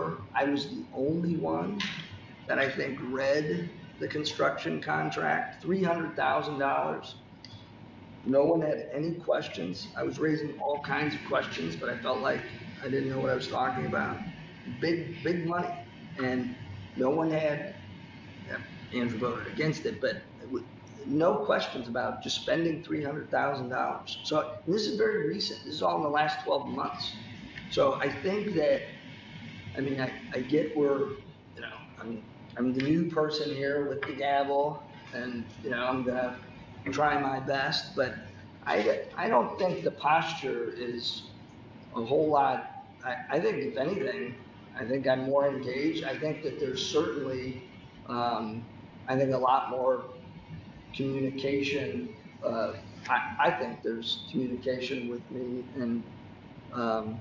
over. I was the only one that I think read the construction contract, $300,000. No one had any questions. I was raising all kinds of questions, but I felt like I didn't know what I was talking about. Big, big money. And no one had, Andrew voted against it, but no questions about just spending $300,000. So this is very recent. This is all in the last 12 months. So I think that, I mean, I get where, you know, I'm the new person here with the gavel, and, you know, I'm gonna try my best, but I don't think the posture is a whole lot. I think if anything, I think I'm more engaged. I think that there's certainly, I think a lot more communication. I think there's communication with me and um,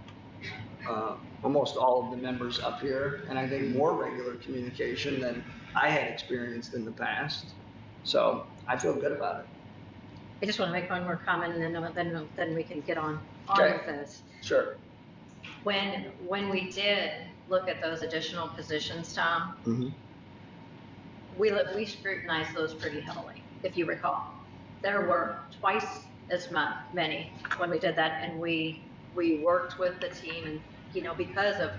almost all of the members up here, and I think more regular communication than I had experienced in the past. So I feel good about it. I just want to make one more comment, and then we can get on Okay. with this. Sure. When we did look at those additional positions, Tom, Mm-hmm. we scrutinized those pretty heavily, if you recall. There were twice as many when we did that, and we worked with the team, and you know, because of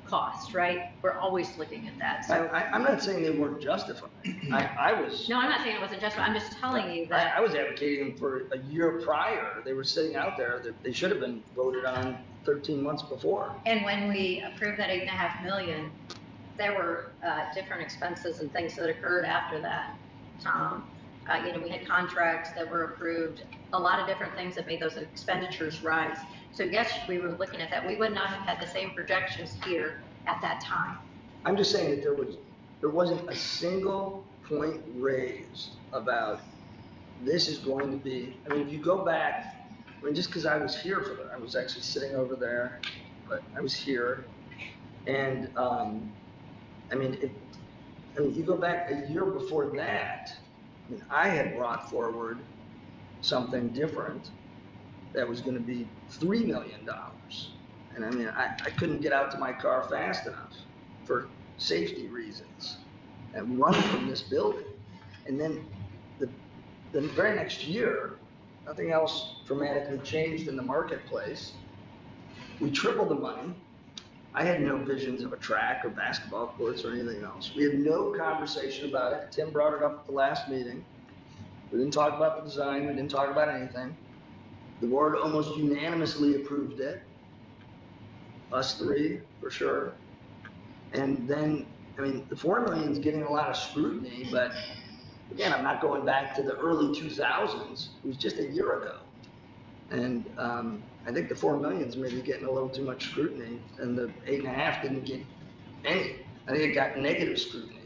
cost, right? We're always looking at that. So I'm not saying they weren't justified. I was. No, I'm not saying it wasn't justified. I'm just telling you that I was advocating for a year prior. They were sitting out there. They should have been voted on 13 months before. And when we approved that $8.5 million, there were different expenses and things that occurred after that, Tom. You know, we had contracts that were approved, a lot of different things that made those expenditures rise. So yes, we were looking at that. We would not have had the same projections here at that time. I'm just saying that there wasn't a single point raised about this is going to be. I mean, if you go back, I mean, just because I was here for that, I was actually sitting over there, but I was here, and I mean, if you go back a year before that, I mean, I had brought forward something different that was going to be $3 million. And I mean, I couldn't get out to my car fast enough for safety reasons and run from this building. And then the very next year, nothing else dramatically changed in the marketplace. We tripled the money. I had no visions of a track or basketball courts or anything else. We had no conversation about it. Tim brought it up at the last meeting. We didn't talk about the design. We didn't talk about anything. The board almost unanimously approved it. Us three, for sure. And then, I mean, the $4 million is getting a lot of scrutiny, but again, I'm not going back to the early 2000s. It was just a year ago. And I think the $4 million is maybe getting a little too much scrutiny, and the 8.5 didn't get any. I think it got negative scrutiny.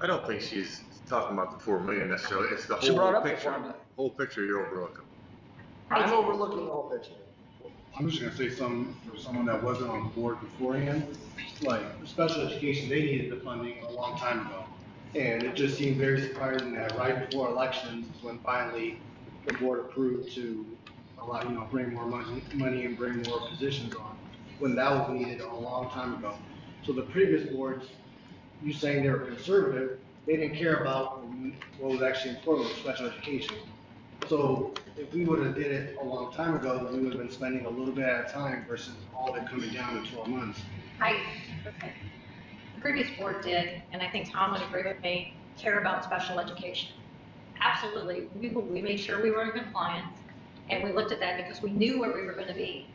I don't think she's talking about the $4 million necessarily. It's the She brought whole up picture. the $4 million. Whole picture you're overlooking. I'm overlooking the whole picture. I'm just gonna say something for someone that wasn't on board beforehand. Like, special education, they needed the funding a long time ago. And it just seemed very surprising that right before elections is when finally the board approved to allow, you know, bring more money and bring more positions on, when that was needed a long time ago. So the previous boards, you saying they were conservative, they didn't care about what was actually important with special education. So if we would have did it a long time ago, we would have been spending a little bit at a time versus all of it coming down in 12 months. Okay. The previous board did, and I think Tom would agree with me, care about special education. Absolutely. We made sure we were in compliance, and we looked at that because we knew where we were going to be.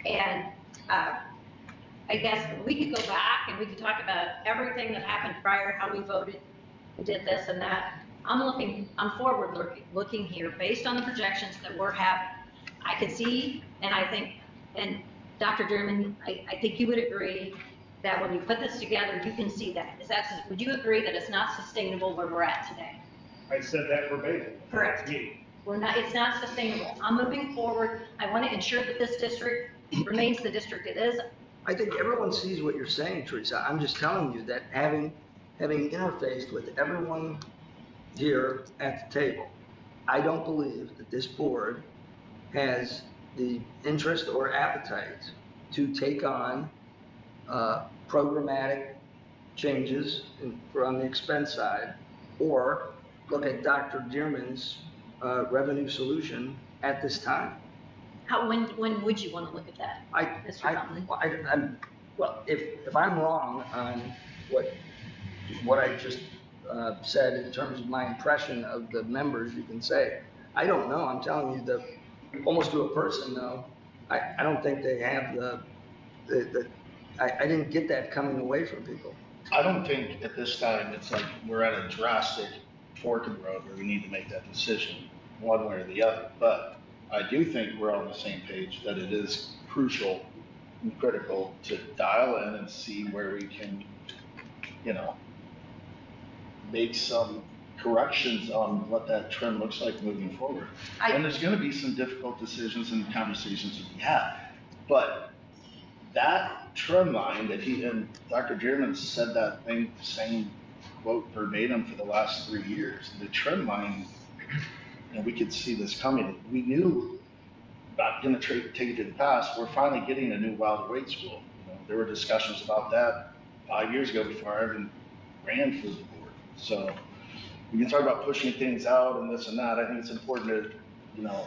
And I guess we could go back and we could talk about everything that happened prior, how we voted, did this and that. I'm forward looking here based on the projections that we're having. I can see, and I think, and Dr. German, I think you would agree that when you put this together, you can see that. Would you agree that it's not sustainable where we're at today? I said that verbatim. Correct. It's not sustainable. I'm moving forward. I want to ensure that this district remains the district it is. I think everyone sees what you're saying, Teresa. I'm just telling you that having interfaced with everyone here at the table, I don't believe that this board has the interest or appetite to take on programmatic changes on the expense side, or look at Dr. Dearman's revenue solution at this time. When would you want to look at that, Mr. Dunlap? Well, if I'm wrong on what I just said in terms of my impression of the members, you can say, I don't know. I'm telling you that almost to a person though, I don't think they have I didn't get that coming away from people. I don't think at this time it's like we're at a drastic fork in the road where we need to make that decision one way or the other. But I do think we're on the same page that it is crucial and critical to dial in and see where we can, make some corrections on what that trend looks like moving forward. And there's going to be some difficult decisions and conversations that we have. But that trend line that and Dr. Dearman said that same quote verbatim for the last 3 years. The trend line, we could see this coming. We knew, not going to take it to the past, we're finally getting a new Wilder Weight School. There were discussions about that 5 years ago before I even ran for the board. So we can talk about pushing things out and this and that. I think it's important to,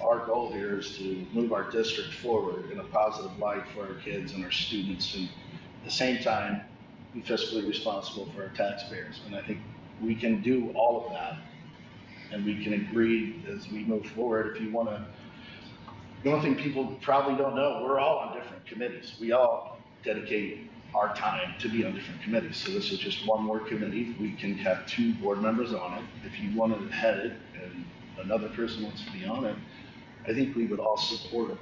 our goal here is to move our district forward in a positive light for our kids and our students, and at the same time, be fiscally responsible for our taxpayers. And I think we can do all of that, and we can agree as we move forward. If you want to, the only thing people probably don't know, we're all on different committees. We all dedicate our time to be on different committees. So this is just one more committee. We can have 2 board members on it. If you want to head it and another person wants to be on it, I think we would all support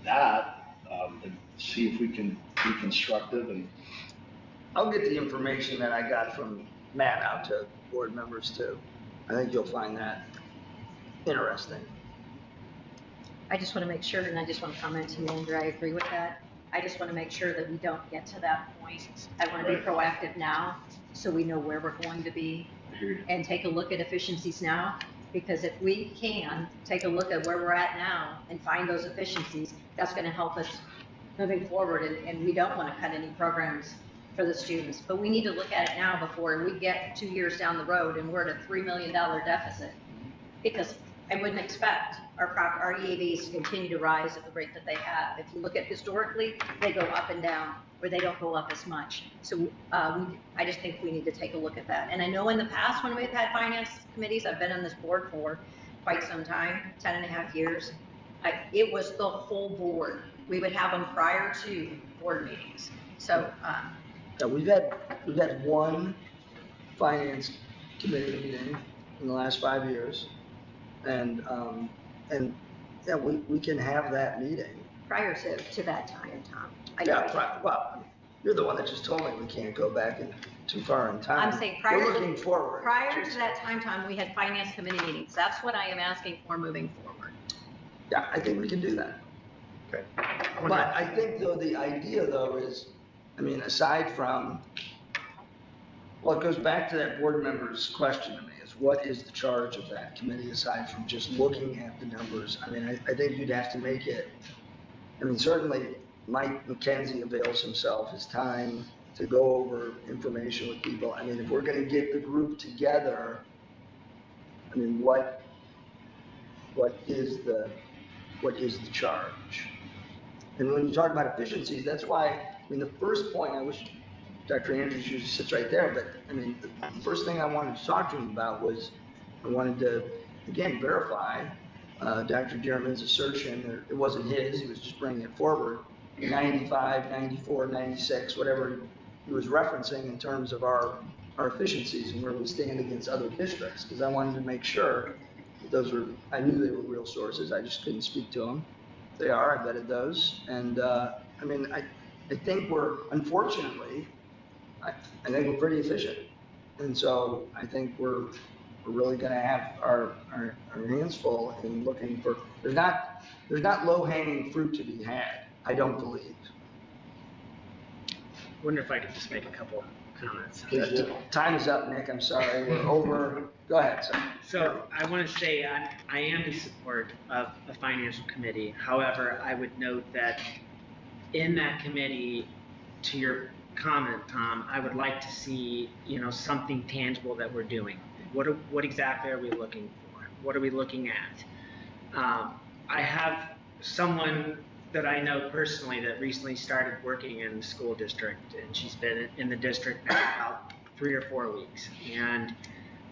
that and see if we can be constructive. And I'll get the information that I got from Matt out to board members too. I think you'll find that interesting. I just want to make sure, and I just want to comment to you, Andrew, I agree with that. I just want to make sure that we don't get to that point. I want to be proactive now so we know where we're going to be and take a look at efficiencies now, because if we can take a look at where we're at now and find those efficiencies, that's going to help us moving forward. And we don't want to cut any programs for the students, but we need to look at it now before we get 2 years down the road and we're at a $3 million deficit, because I wouldn't expect our EAVs to continue to rise at the rate that they have. If you look at historically, they go up and down, or they don't go up as much. So I just think we need to take a look at that. And I know in the past when we've had finance committees, I've been on this board for quite some time, 10.5 years, it was the whole board. We would have them prior to board meetings. So yeah, we've had one finance committee meeting in the last 5 years. And yeah, we can have that meeting. Prior to that time, Tom. Well, you're the one that just told me we can't go back too far in time. I'm saying we're looking forward. Prior to that time, Tom, we had finance committee meetings. That's what I am asking for moving forward. Yeah, I think we can do that. Okay. But I think though, the idea though is, aside from, well, it goes back to that board member's question to me, is what is the charge of that committee aside from just looking at the numbers? I think you'd have to make it, certainly Mike McKenzie avails himself his time to go over information with people. If we're going to get the group together, what is the charge? And when you talk about efficiencies, that's why, the first point, I wish Dr. Andrews usually sits right there, but the first thing I wanted to talk to him about was I wanted to, again, verify Dr. Dearman's assertion, or it wasn't his, he was just bringing it forward, 95, 94, 96, whatever he was referencing in terms of our efficiencies and where we stand against other districts, because I wanted to make sure that I knew they were real sources, I just couldn't speak to them. They are, I vetted those, and I think we're, unfortunately, I think we're pretty efficient. And so I think we're really going to have our hands full in looking for, there's not low-hanging fruit to be had, I don't believe. I wonder if I could just make a couple comments. Time is up, Nick, I'm sorry, we're over. Go ahead, sir. So I want to say I am in support of a financial committee. However, I would note that in that committee, to your comment, Tom, I would like to see, something tangible that we're doing. What exactly are we looking for? What are we looking at? I have someone that I know personally that recently started working in the school district, and she's been in the district now about 3 or 4 weeks, and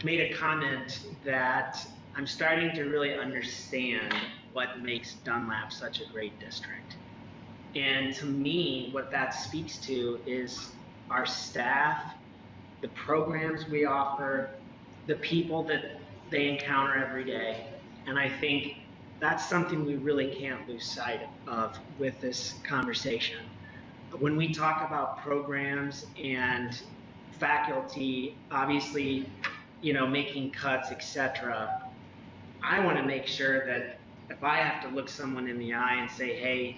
made a comment that I'm starting to really understand what makes Dunlap such a great district. And to me, what that speaks to is our staff, the programs we offer, the people that they encounter every day. And I think that's something we really can't lose sight of with this conversation. When we talk about programs and faculty, obviously, making cuts, etc., I want to make sure that if I have to look someone in the eye and say, hey,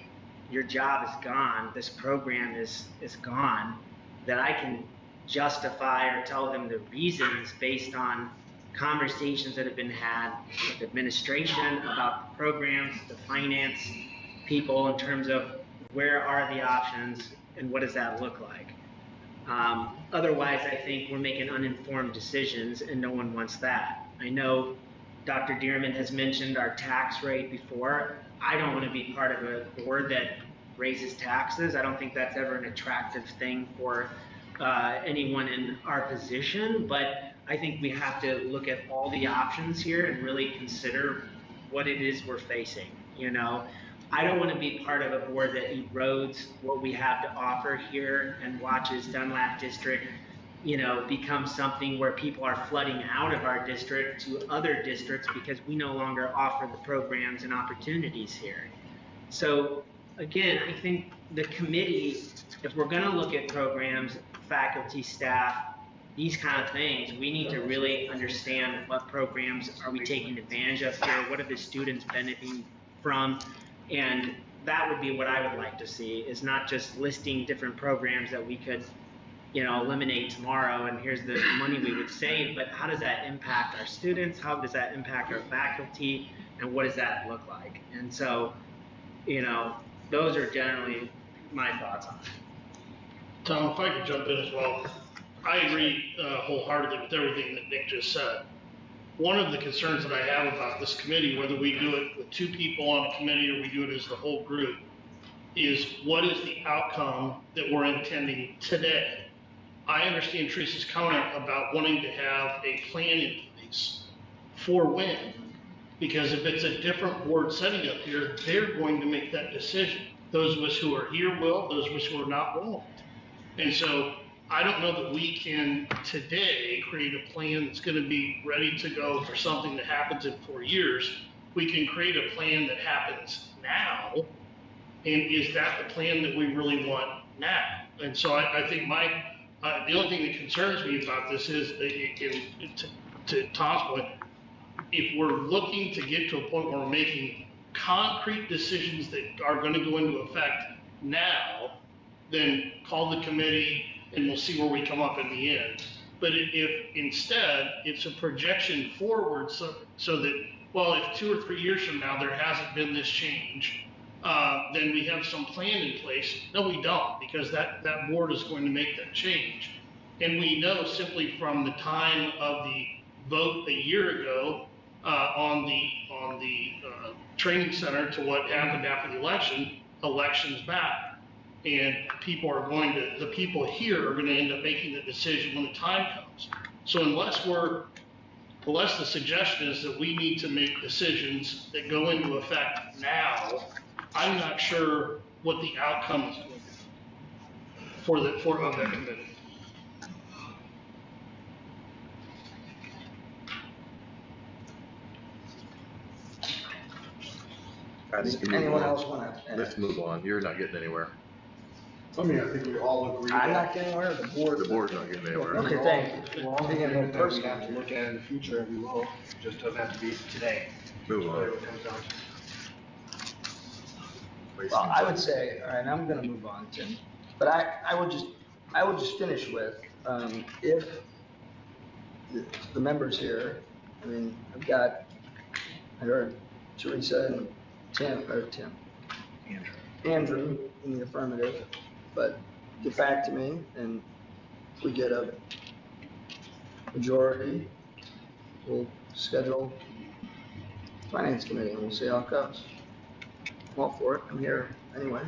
your job is gone, this program is gone, that I can justify or tell them the reasons based on conversations that have been had with administration about the programs, the finance people, in terms of where are the options and what does that look like. Otherwise, I think we're making uninformed decisions, and no one wants that. I know Dr. Dearman has mentioned our tax rate before. I don't want to be part of a board that raises taxes. I don't think that's ever an attractive thing for anyone in our position, but I think we have to look at all the options here and really consider what it is we're facing. I don't want to be part of a board that erodes what we have to offer here and watches Dunlap District, become something where people are flooding out of our district to other districts because we no longer offer the programs and opportunities here. So again, I think the committee, if we're going to look at programs, faculty, staff, these kind of things, we need to really understand what programs are we taking advantage of here, what are the students benefiting from, and that would be what I would like to see, is not just listing different programs that we could eliminate tomorrow and here's the money we would save, but how does that impact our students, how does that impact our faculty, and what does that look like? And so, those are generally my thoughts on it. Tom, if I could jump in as well, I agree wholeheartedly with everything that Nick just said. One of the concerns that I have about this committee, whether we do it with 2 people on a committee or we do it as the whole group, is what is the outcome that we're intending today? I understand Teresa's comment about wanting to have a plan in place for when, because if it's a different board setting up here, they're going to make that decision. Those of us who are here will, those of us who are not won't. And so I don't know that we can today create a plan that's going to be ready to go for something that happens in 4 years. We can create a plan that happens now, and is that the plan that we really want now? And so I think the only thing that concerns me about this is, to Tom's point, if we're looking to get to a point where we're making concrete decisions that are going to go into effect now, then call the committee and we'll see where we come up in the end. But if instead it's a projection forward, so that, well, if 2 or 3 years from now there hasn't been this change, then we have some plan in place. No, we don't, because that board is going to make that change. And we know simply from the time of the vote a year ago on the training center to what happened after the election, elections back. And the people here are going to end up making the decision when the time comes. So unless the suggestion is that we need to make decisions that go into effect now, I'm not sure what the outcome is going to be for that committee. Does anyone else want to? Let's move on. You're not getting anywhere. I think we all agree. I'm not getting anywhere. The board's not getting anywhere. Okay, thank you. We're all Taking it agreed that we personal. have to look at it in the future, and we will. It just doesn't have to be today. Move on. Whatever it comes down to. Well, I would say, all right, I'm going to move on, Tim. But I would just finish with, if the members here, I heard Teresa and Andrew in the affirmative, but get back to me, and if we get a majority, we'll schedule finance committee, and we'll see how it goes. I'm all for it, I'm here anyway.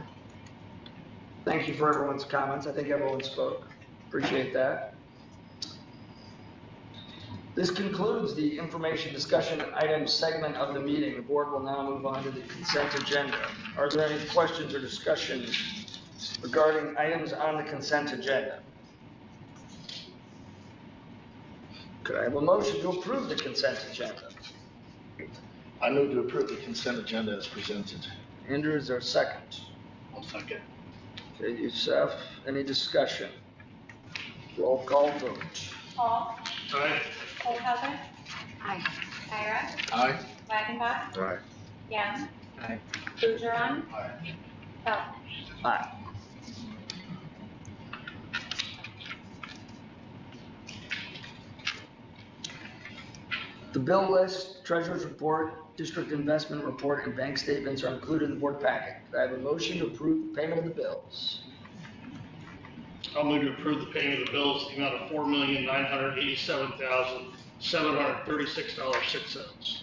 Thank you for everyone's comments, I think everyone spoke, appreciate that. This concludes the information discussion item segment of the meeting. The board will now move on to the consent agenda. Are there any questions or discussion regarding items on the consent agenda? Could I have a motion to approve the consent agenda? I move to approve the consent agenda as presented. Andrew, is there a second? I'll second. Okay, Youssef, any discussion? Roll call vote. Paul. Aye. Olshauser. Aye. Tyra. Aye. Wagenbach. Right. Young. Aye. Bergeron. Aye. Feldman. Aye. The bill list, treasurer's report, district investment report, and bank statements are included in the board packet. Could I have a motion to approve the payment of the bills? I'll move to approve the payment of the bills in the amount of $4,987,736.06.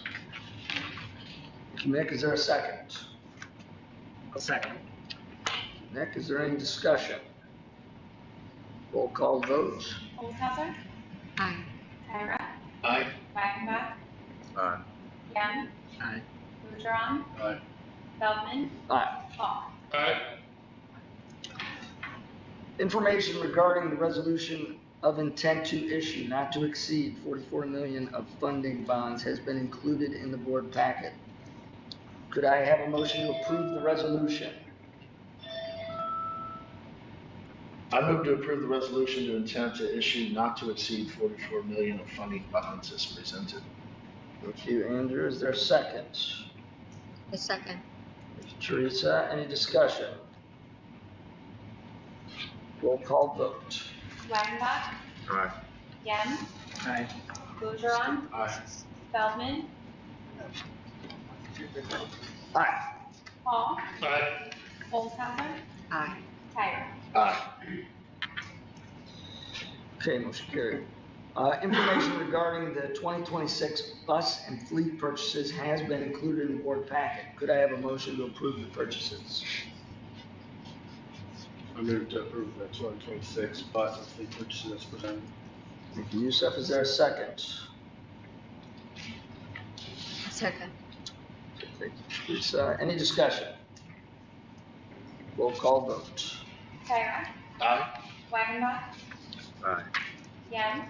Nick, is there a second? I'll second. Nick, is there any discussion? Roll call vote. Olshauser. Aye. Tyra. Aye. Wagenbach. Aye. Young. Aye. Bergeron. Aye. Feldman. Aye. Paul. Aye. Information regarding the resolution of intent to issue not to exceed 44 million of funding bonds has been included in the board packet. Could I have a motion to approve the resolution? I move to approve the resolution to intent to issue not to exceed 44 million of funding bonds as presented. Thank you, Andrew. Is there a second? A second. Thank you, Teresa. Any discussion? Roll call vote. Wagenbach. Aye. Young. Aye. Bergeron. Aye. Feldman. Aye. Paul. Aye. Olshauser. Aye. Tyra. Aye. Okay, motion carried. Information regarding the 2026 bus and fleet purchases has been included in the board packet. Could I have a motion to approve the purchases? I move to approve the 2026 bus and fleet purchases as presented. Thank you, Youssef. Is there a second? Second. Thank you, Teresa. Any discussion? Roll call vote. Tyra. Aye. Wagenbach. Aye. Young.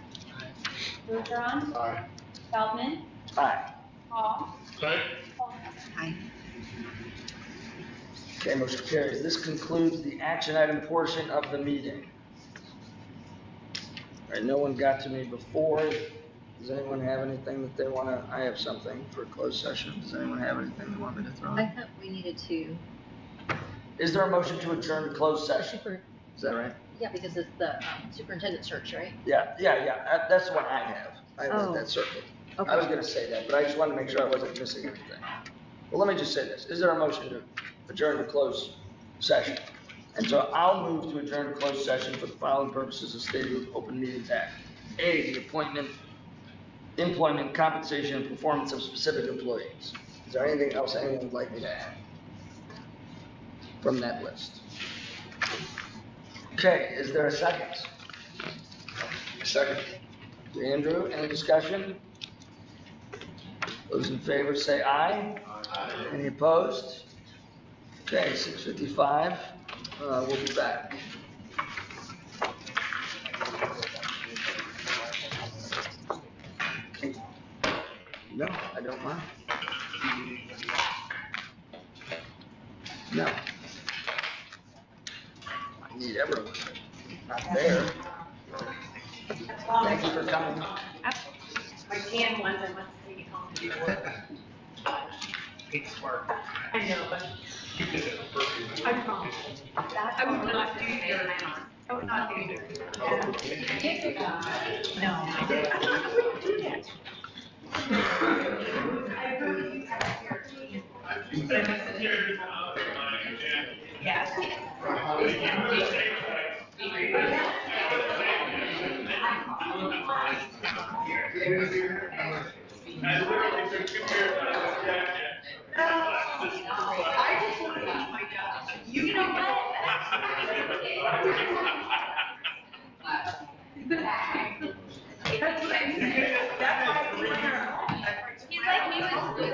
Bergeron. Aye. Feldman. Aye. Paul. Aye. Olshauser. Aye. Okay, motion carries. This concludes the action item portion of the meeting. All right, no one got to me before. Does anyone have anything that they want to, I have something for a closed session. Does anyone have anything they want me to throw I in? thought we needed to, Is there a motion to adjourn to closed session? Is that right? yeah, because it's the superintendent search, right? Yeah. That's the one I have. I have Oh. that circled. Okay. I was gonna say that, but I just wanted to make sure I wasn't missing anything. Well, let me just say this. Is there a motion to adjourn to closed session? And so I'll move to adjourn to closed session for the following purposes as stated with Open Meetings Act. A, the appointment, employment, compensation, and performance of specific employees. Is there anything else anyone would like me to add from that list? Okay, is there a second? Second. Andrew, any discussion? Those in favor say aye. Aye. Any opposed? Okay, 6:55, we'll be back. No, I don't mind. No. I need everyone. Not there. Thank you for coming. My tan ones, I must take it home. It's smart. I know, but You did it perfectly. I promise. I would not do that. I would not do that. No, I didn't. I wouldn't do that. I really do. Yes. literally took 2 years out of my jacket. I just want to do my job. You know what? That's what I'm saying. That's why we were. He's like me with school. I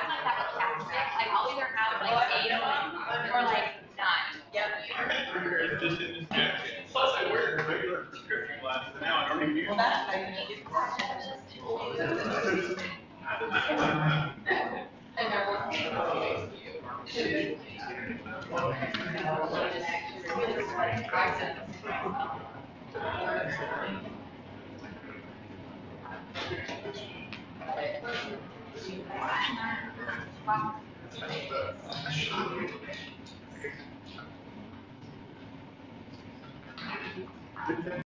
might have a tax rate. Like I'll either have like 8 of them or like 9. Yep. Just in this jacket. Plus I wear regular prescription glasses and now I don't even use Well, them. that's how you need it. And I will.